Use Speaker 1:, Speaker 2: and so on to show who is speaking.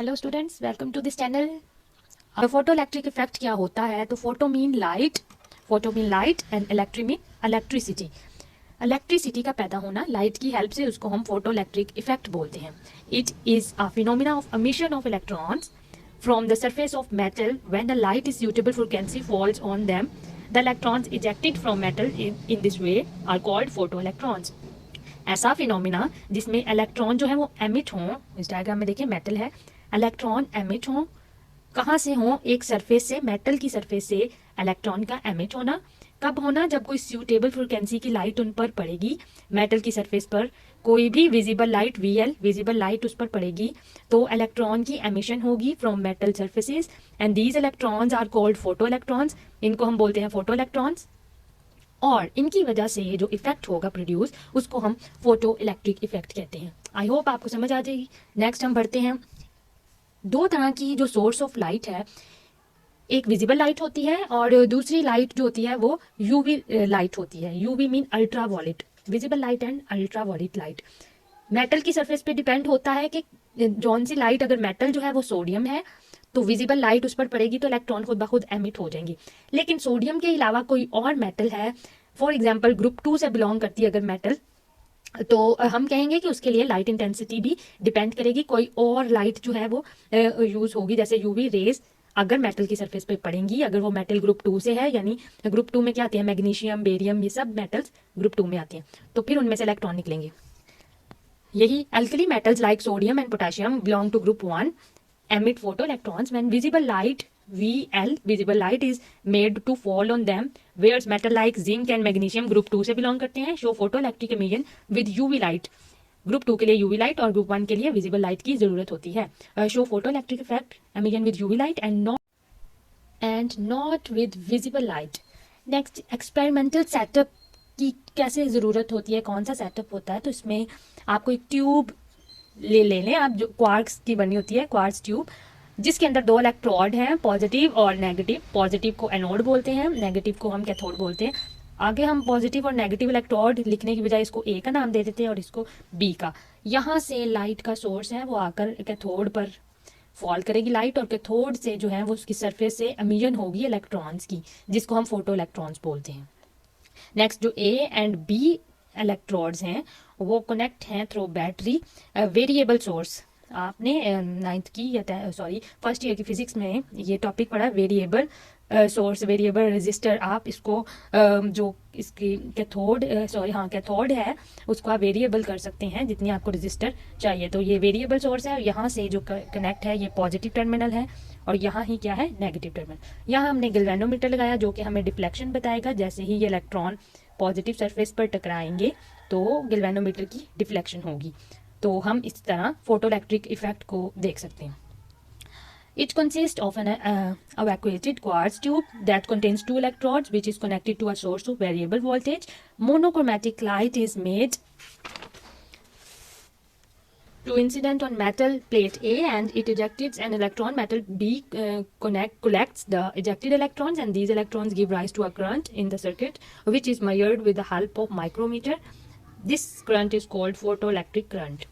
Speaker 1: Hello students, welcome to this channel. Photo electric effect क्या होता है? तो photo mean light and electric mean electricity. Electricity का पैदा होना लाइट की हेल्प से, उसको हम फोटो इलेक्ट्रिक इफेक्ट बोलते हैं। It is a phenomena of emission of electrons from the surface of metal. When the light is suitable frequency falls on them, the electrons ejected from metal in this way are called photoelectrons. ऐसा phenomena जिसमें electron जो है वो emit हों, इस diagram में देखिए metal है, इलेक्ट्रॉन एमिट हों, कहाँ से हों? एक सरफेस से, मेटल की सरफेस से इलेक्ट्रॉन का एमिट होना। कब होना? जब कोई सूटेबल फ्रिक्वेंसी की लाइट उन पर पड़ेगी, मेटल की सरफेस पर कोई भी visible light, VL visible light उस पर पड़ेगी, तो इलेक्ट्रॉन की एमिशन होगी from metal surfaces and these electrons are called photo electrons. इनको हम बोलते हैं फोटो इलेक्ट्रॉन्स। और इनकी वजह से जो इफेक्ट होगा प्रोड्यूस, उसको हम फोटो इलेक्ट्रिक इफेक्ट कहते हैं। आई होप आपको समझ आ जाएगी। नेक्स्ट हम बढ़ते हैं। दो तरह की जो सोर्स ऑफ लाइट है, एक विजिबल लाइट होती है और दूसरी लाइट जो होती है वो यूवी लाइट होती है। UV mean ultra wallet, visible light and ultra wallet light. Metal की सरफेस पे डिपेंड होता है कि जौन सी लाइट, अगर मेटल जो है वो सोडियम है तो विजिबल लाइट उस पर पड़ेगी तो इलेक्ट्रॉन खुद ब खुद एमिट हो जाएंगी। लेकिन सोडियम के अलावा कोई और मेटल है, फॉर एग्जांपल ग्रुप 2 से बिलोंग करती है अगर मेटल, तो हम कहेंगे कि उसके लिए लाइट इंटेंसिटी भी डिपेंड करेगी, कोई और लाइट जो है वो यूज होगी। जैसे यूवी रेज अगर मेटल की सरफेस पे पड़ेंगी, अगर वो मेटल ग्रुप 2 से है, यानी ग्रुप 2 में क्या आती है, मैग्नीशियम, बेरियम, ये सब मेटल्स ग्रुप 2 में आती हैं, तो फिर उनमें से इलेक्ट्रॉन निकलेंगे। यही alkali metals like sodium and potassium belong to group 1 emit photoelectrons when visible light VL visible light is made to fall on them, whereas metal like zinc and magnesium group 2 से belong करते हैं, show photoelectric emission with UV light। Group 2 के लिए UV light और group 1 के लिए visible light की जरूरत होती है। Show photo electric effect emission with UV light and not with visible light. Next, experimental setup की कैसे ज़रूरत होती है, कौन सा सेटअप होता है? तो इसमें आपको एक ट्यूब ले लें आप, जो क्वार्क्स की बनी होती है, क्वार्क्स ट्यूब, जिसके अंदर दो इलेक्ट्रोड हैं, पॉजिटिव और नेगेटिव। पॉजिटिव को एनोड बोलते हैं, नेगेटिव को हम कैथोड बोलते हैं। आगे हम पॉजिटिव और नेगेटिव इलेक्ट्रोड लिखने की बजाय इसको ए का नाम दे देते हैं और इसको बी का। यहाँ से लाइट का सोर्स है वो आकर कैथोड पर फॉल करेगी लाइट, और कैथोड से जो है वो उसकी सरफेस से एमिशन होगी इलेक्ट्रॉन्स की, जिसको हम फोटो इलेक्ट्रॉन्स बोलते हैं। नेक्स्ट, जो ए एंड बी इलेक्ट्रोड्स हैं वो कनेक्ट हैं थ्रू बैटरी वेरिएबल सोर्स। आपने नाइन्थ की या फर्स्ट ईयर की फिजिक्स में ये टॉपिक पढ़ा, वेरिएबल सोर्स, वेरिएबल रेजिस्टर। आप इसको जो इसकी कैथोड है उसको आप वेरिएबल कर सकते हैं जितनी आपको रेजिस्टर चाहिए। तो ये वेरिएबल सोर्स है, और यहाँ से जो कनेक्ट है ये पॉजिटिव टर्मिनल है और यहाँ ही क्या है, नेगेटिव टर्मिनल। यहाँ हमने गैल्वेनोमीटर लगाया जो कि हमें डिफ्लेक्शन बताएगा। जैसे ही ये इलेक्ट्रॉन पॉजिटिव सरफेस पर टकराएंगे तो गैल्वेनोमीटर की डिफ्लेक्शन होगी। तो हम इस तरह फोटो इलेक्ट्रिक इफेक्ट को देख सकते हैं। It consists of an evacuated quartz tube that contains two electrodes which is connected to a source of variable voltage. Monochromatic light is made to incident on metal plate A and it ejects an electron. Metal B collects the ejected electrons and these electrons give rise to a current in the circuit which is measured with the help of micrometer. This current is called photoelectric current.